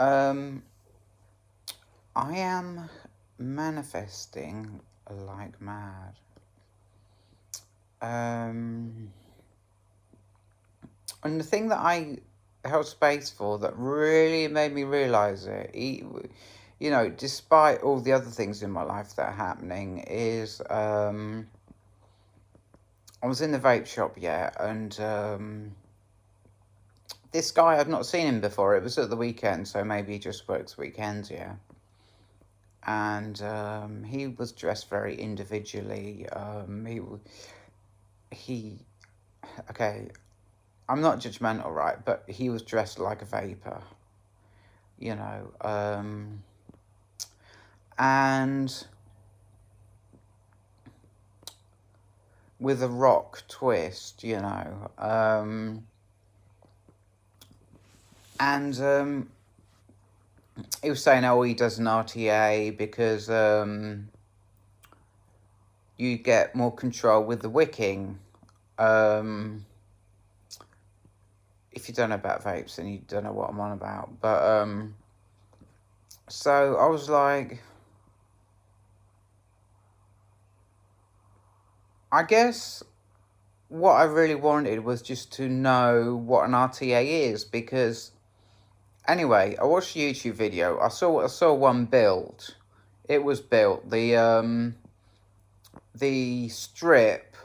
Um, I am manifesting like mad. Um, and the thing that I held space for that really made me realize it, despite all the other things in my life that are happening, is I was in the vape shop, yeah, and this guy, I'd not seen him before. It was at the weekend, so maybe he just works weekends, yeah. And he was dressed very individually. He, okay, I'm not judgmental, right? But he was dressed like a vapor, you know. And with a rock twist, you know. And he was saying, oh, he does an RTA because you get more control with the wicking. If you don't know about vapes, then you don't know what I'm on about. But so I was like, I guess what I really wanted was just to know what an RTA is, because anyway, I watched a YouTube video. I saw one built. It was built. The strip,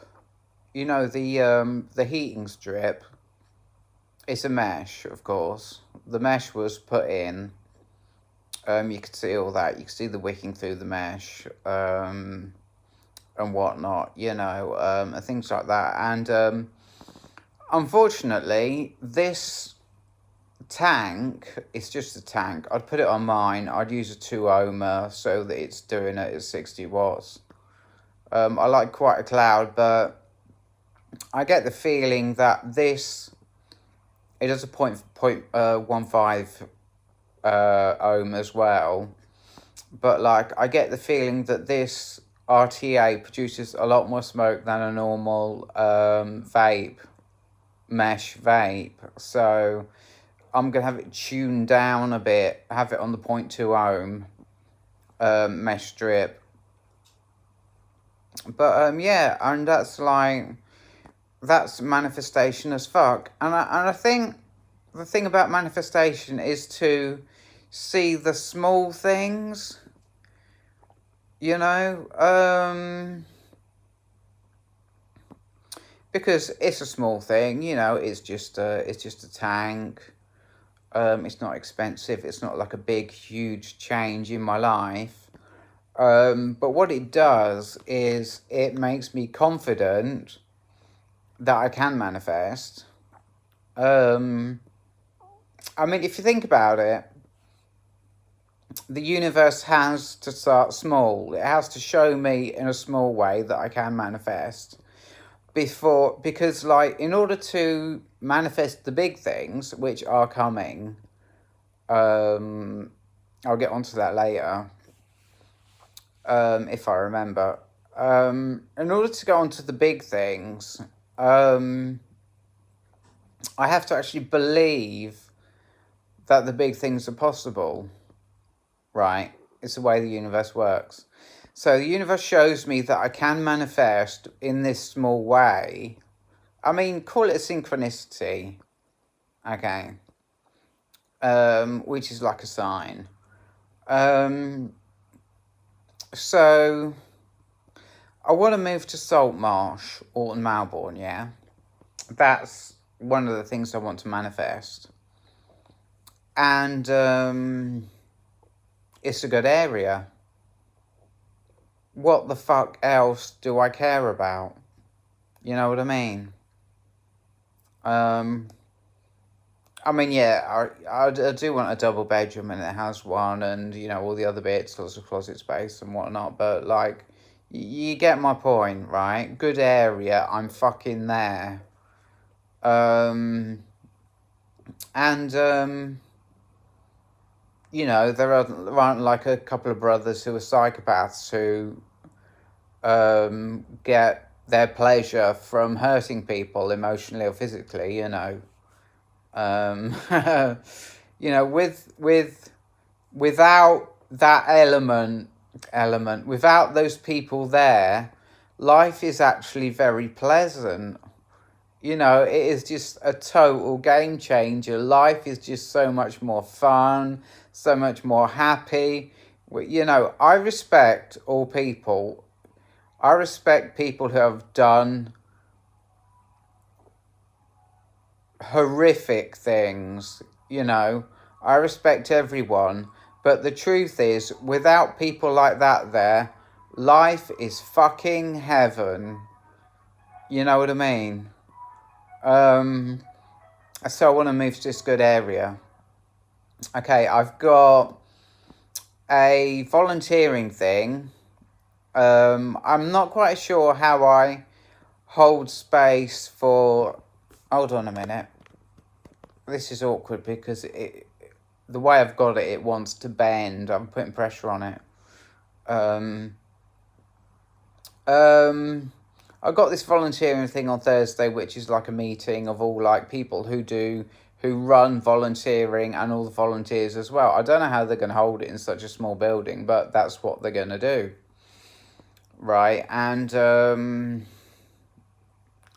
the heating strip. It's a mesh, of course. The mesh was put in. You could see all that. You could see the wicking through the mesh, and whatnot, and things like that. And unfortunately, this tank, it's just a tank. I'd put it on mine. I'd use a 2-ohmer so that it's doing it at 60 watts. I like quite a cloud, but I get the feeling that it does a 0.15 ohm as well. But like, I get the feeling that this RTA produces a lot more smoke than a normal mesh vape. So I'm going to have it tuned down a bit, have it on the 0.2 ohm mesh strip. But yeah, and that's manifestation as fuck. And I think the thing about manifestation is to see the small things, because it's a small thing, it's just a tank. It's not expensive. It's not like a big, huge change in my life. But what it does is it makes me confident that I can manifest. I mean, if you think about it, the universe has to start small. It has to show me in a small way that I can manifest because like, in order to manifest the big things which are coming, I'll get onto that later, if I remember. In order to go on to the big things, I have to actually believe that the big things are possible, right? It's the way the universe works. So the universe shows me that I can manifest in this small way. I mean, call it a synchronicity, okay? Which is like a sign. So I want to move to Saltmarsh, Alton Malbourne, yeah? That's one of the things I want to manifest. And it's a good area. What the fuck else do I care about? You know what I mean? I mean, yeah, I do want a double bedroom, and it has one, and all the other bits, lots of closet space and whatnot. But like, you get my point, right? Good area, I'm fucking there. And there aren't like a couple of brothers who are psychopaths who get their pleasure from hurting people emotionally or physically. You know, without that element, without those people there, life is actually very pleasant. You know, it is just a total game changer. Life is just so much more fun, so much more happy. You know, I respect all people. I respect people who have done horrific things, you know. I respect everyone. But the truth is, without people like that there, life is fucking heaven. You know what I mean? So I want to move to this good area. Okay, I've got a volunteering thing. I'm not quite sure how I hold space for... Hold on a minute. This is awkward because the way I've got it, it wants to bend. I'm putting pressure on it. I got this volunteering thing on Thursday, which is like a meeting of all like people who run volunteering and all the volunteers as well. I don't know how they're going to hold it in such a small building, but that's what they're going to do. Right, and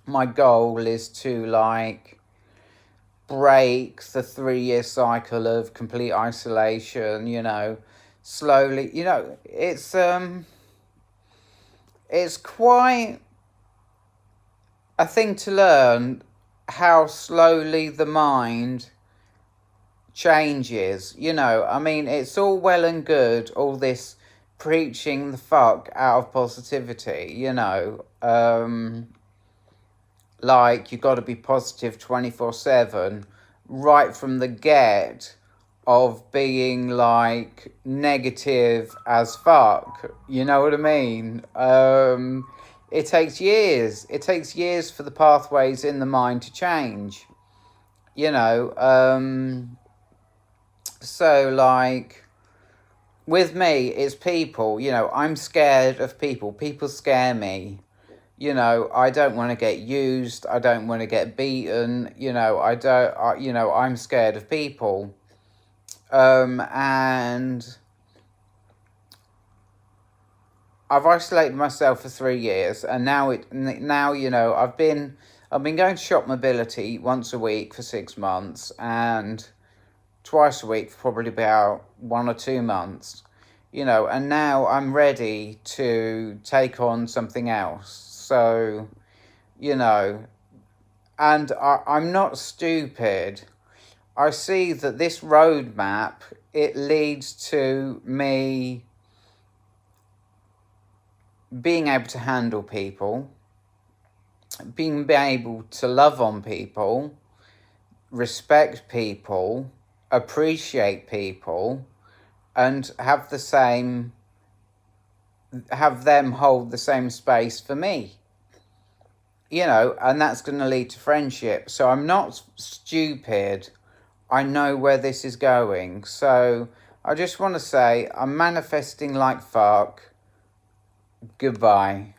my goal is to like break the 3-year cycle of complete isolation, you know, slowly. You know, it's quite a thing to learn how slowly the mind changes. You know, I mean, it's all well and good, all this preaching the fuck out of positivity, you know. Like, you got to be positive 24/7 right from the get of being like negative as fuck. You know what I mean? It takes years. It takes years for the pathways in the mind to change. You know, so like with me, it's people. You know, I'm scared of people. People scare me. You know, I don't want to get used. I don't want to get beaten. You know, I'm scared of people. And I've isolated myself for 3 years, and now you know, I've been going to Shop Mobility once a week for 6 months, and twice a week for probably about 1 or 2 months. You know, and now I'm ready to take on something else. So, you know, and I'm not stupid. I see that this roadmap, it leads to me being able to handle people, being able to love on people, respect people, appreciate people, and have them hold the same space for me. You know, and that's going to lead to friendship. So I'm not stupid. I know where this is going. So I just want to say I'm manifesting like fuck. Goodbye.